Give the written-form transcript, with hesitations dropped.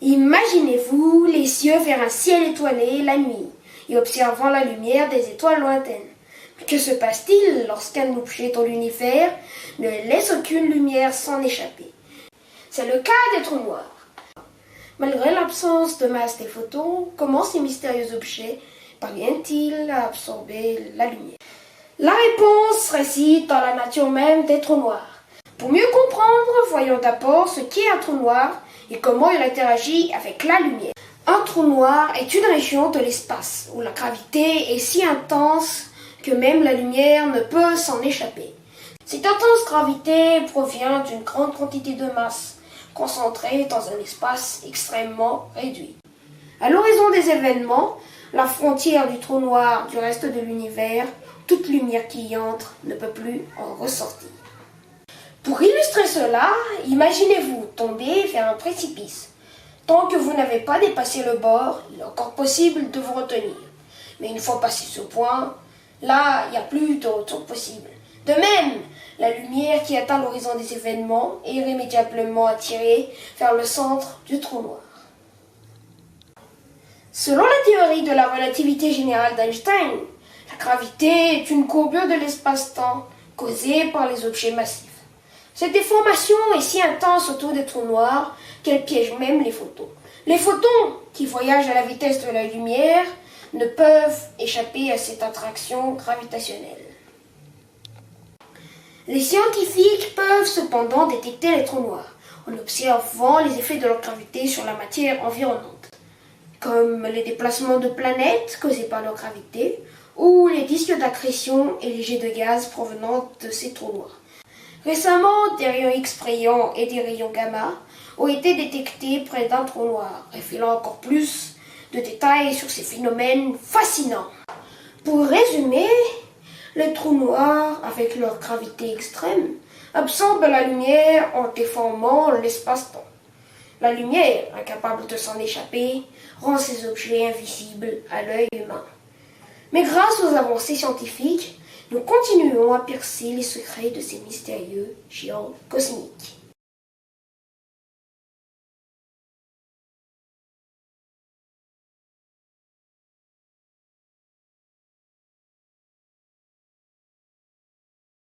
Imaginez-vous les cieux vers un ciel étoilé la nuit et observant la lumière des étoiles lointaines. Que se passe-t-il lorsqu'un objet dans l'univers ne laisse aucune lumière s'en échapper? C'est le cas des trous noirs. Malgré l'absence de masse des photons, comment ces mystérieux objets parviennent-ils à absorber la lumière? La réponse réside dans la nature même des trous noirs. Pour mieux comprendre, voyons d'abord ce qu'est un trou noir et comment il interagit avec la lumière. Un trou noir est une région de l'espace où la gravité est si intense que même la lumière ne peut s'en échapper. Cette intense gravité provient d'une grande quantité de masse concentrée dans un espace extrêmement réduit. À l'horizon des événements, la frontière du trou noir du reste de l'univers, toute lumière qui y entre ne peut plus en ressortir. Pour illustrer cela, imaginez-vous tomber vers un précipice. Tant que vous n'avez pas dépassé le bord, il est encore possible de vous retenir. Mais une fois passé ce point, là, il n'y a plus de retour possible. De même, la lumière qui atteint l'horizon des événements est irrémédiablement attirée vers le centre du trou noir. Selon la théorie de la relativité générale d'Einstein, la gravité est une courbure de l'espace-temps causée par les objets massifs. Cette déformation est si intense autour des trous noirs qu'elle piège même les photons. Les photons, qui voyagent à la vitesse de la lumière, ne peuvent échapper à cette attraction gravitationnelle. Les scientifiques peuvent cependant détecter les trous noirs en observant les effets de leur gravité sur la matière environnante, comme les déplacements de planètes causés par leur gravité ou les disques d'accrétion et les jets de gaz provenant de ces trous noirs. Récemment, des rayons X brillants et des rayons gamma ont été détectés près d'un trou noir, révélant encore plus de détails sur ces phénomènes fascinants. Pour résumer, les trous noirs, avec leur gravité extrême, absorbent la lumière en déformant l'espace-temps. La lumière, incapable de s'en échapper, rend ces objets invisibles à l'œil humain. Mais grâce aux avancées scientifiques, nous continuons à percer les secrets de ces mystérieux géants cosmiques.